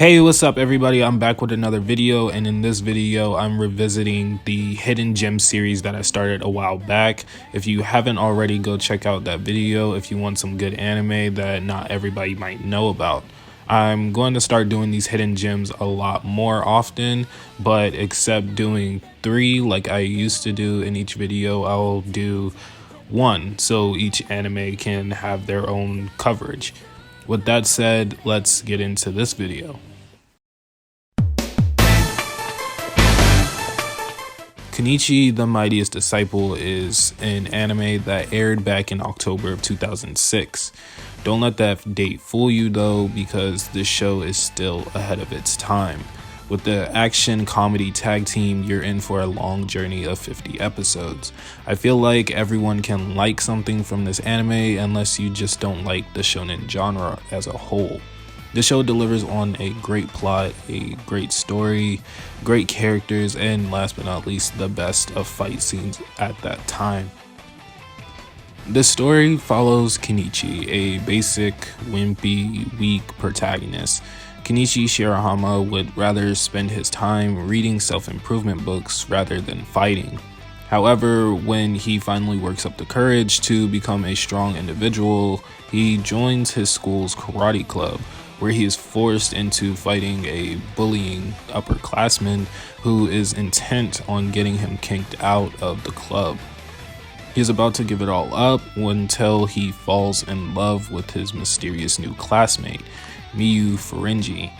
Hey, what's up everybody? I'm back with another video, and in this video I'm revisiting the Hidden Gem series that I started a while back. If you haven't already, go check out that video if you want some good anime that not everybody might know about. I'm going to start doing these hidden gems a lot more often, but except doing 3 like I used to do in each video, I'll do 1 so each anime can have their own coverage. With that said, let's get into this video. Kenichi The Mightiest Disciple is an anime that aired back in October of 2006. Don't let that date fool you though, because this show is still ahead of its time. With the action comedy tag team, you're in for a long journey of 50 episodes. I feel like everyone can like something from this anime unless you just don't like the shonen genre as a whole. The show delivers on a great plot, a great story, great characters, and last but not least, the best of fight scenes at that time. The story follows Kenichi, a basic, wimpy, weak protagonist. Kenichi Shirahama would rather spend his time reading self-improvement books rather than fighting. However, when he finally works up the courage to become a strong individual, he joins his school's karate club, where he is forced into fighting a bullying upperclassman who is intent on getting him kicked out of the club. He is about to give it all up until he falls in love with his mysterious new classmate, Miyu Furenji.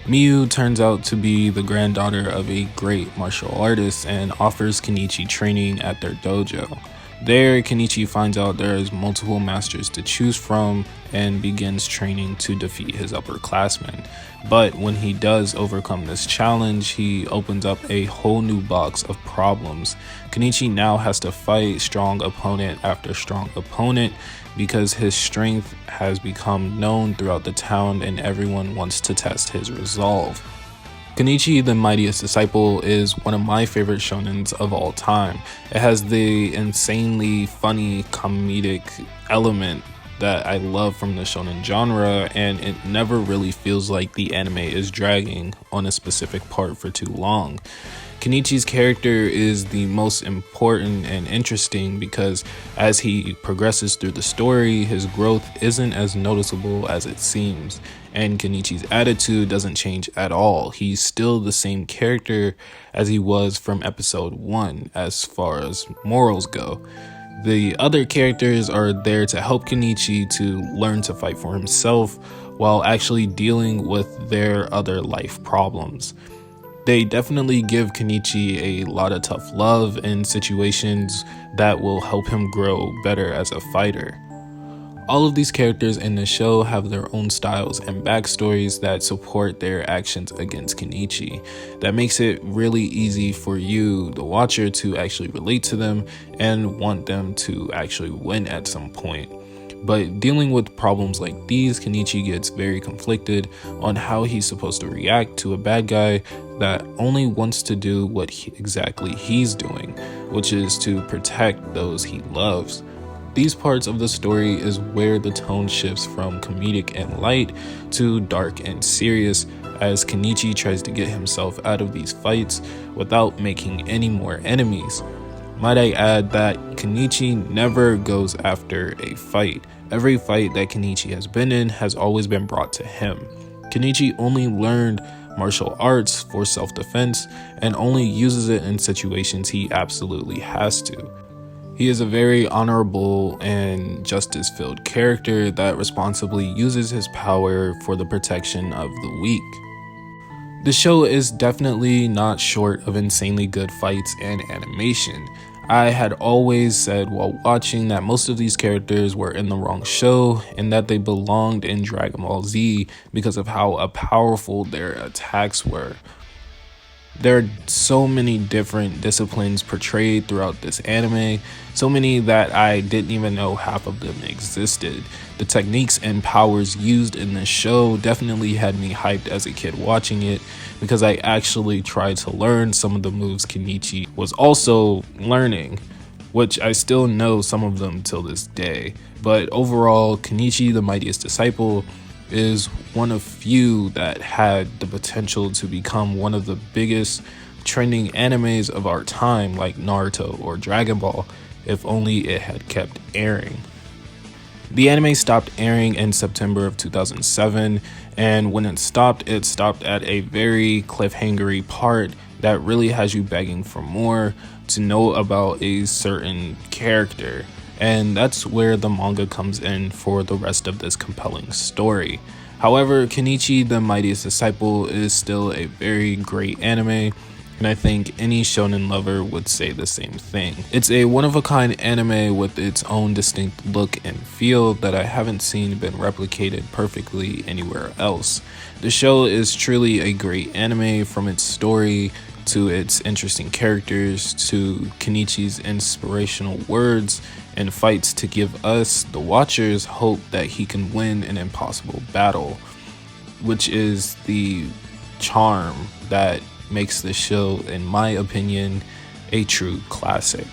Miyu turns out to be the granddaughter of a great martial artist and offers Kenichi training at their dojo. There, Kenichi finds out there is multiple masters to choose from and begins training to defeat his upperclassmen. But when he does overcome this challenge, he opens up a whole new box of problems. Kenichi now has to fight strong opponent after strong opponent because his strength has become known throughout the town and everyone wants to test his resolve. Kenichi The Mightiest Disciple is one of my favorite shonens of all time. It has the insanely funny comedic element that I love from the shonen genre, and it never really feels like the anime is dragging on a specific part for too long. Kenichi's character is the most important and interesting because as he progresses through the story, his growth isn't as noticeable as it seems, and Kenichi's attitude doesn't change at all. He's still the same character as he was from episode 1 as far as morals go. The other characters are there to help Kenichi to learn to fight for himself while actually dealing with their other life problems. They definitely give Kenichi a lot of tough love in situations that will help him grow better as a fighter. All of these characters in the show have their own styles and backstories that support their actions against Kenichi. That makes it really easy for you, the watcher, to actually relate to them and want them to actually win at some point. But dealing with problems like these, Kenichi gets very conflicted on how he's supposed to react to a bad guy that only wants to do what exactly he's doing, which is to protect those he loves. These parts of the story is where the tone shifts from comedic and light to dark and serious as Kenichi tries to get himself out of these fights without making any more enemies. Might I add that Kenichi never goes after a fight. Every fight that Kenichi has been in has always been brought to him. Kenichi only learned martial arts for self-defense and only uses it in situations he absolutely has to. He is a very honorable and justice-filled character that responsibly uses his power for the protection of the weak. The show is definitely not short of insanely good fights and animation. I had always said while watching that most of these characters were in the wrong show and that they belonged in Dragon Ball Z because of how powerful their attacks were. There are so many different disciplines portrayed throughout this anime, so many that I didn't even know half of them existed. The techniques and powers used in this show definitely had me hyped as a kid watching it because I actually tried to learn some of the moves Kenichi was also learning, which I still know some of them till this day. But overall, Kenichi The Mightiest Disciple is one of few that had the potential to become one of the biggest trending animes of our time, like Naruto or Dragon Ball, if only it had kept airing. The anime stopped airing in September of 2007, and when it stopped at a very cliffhangery part that really has you begging for more, to know about a certain character. And that's where the manga comes in for the rest of this compelling story. However, Kenichi The Mightiest Disciple is still a very great anime, and I think any shonen lover would say the same thing. It's a one-of-a-kind anime with its own distinct look and feel that I haven't seen been replicated perfectly anywhere else. The show is truly a great anime, from its story to its interesting characters to Kenichi's inspirational words and fights to give us, the watchers, hope that he can win an impossible battle, which is the charm that makes the show, in my opinion, a true classic.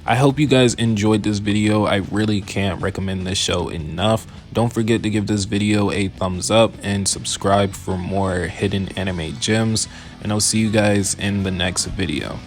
I hope you guys enjoyed this video. I really can't recommend this show enough. Don't forget to give this video a thumbs up and subscribe for more hidden anime gems, and I'll see you guys in the next video.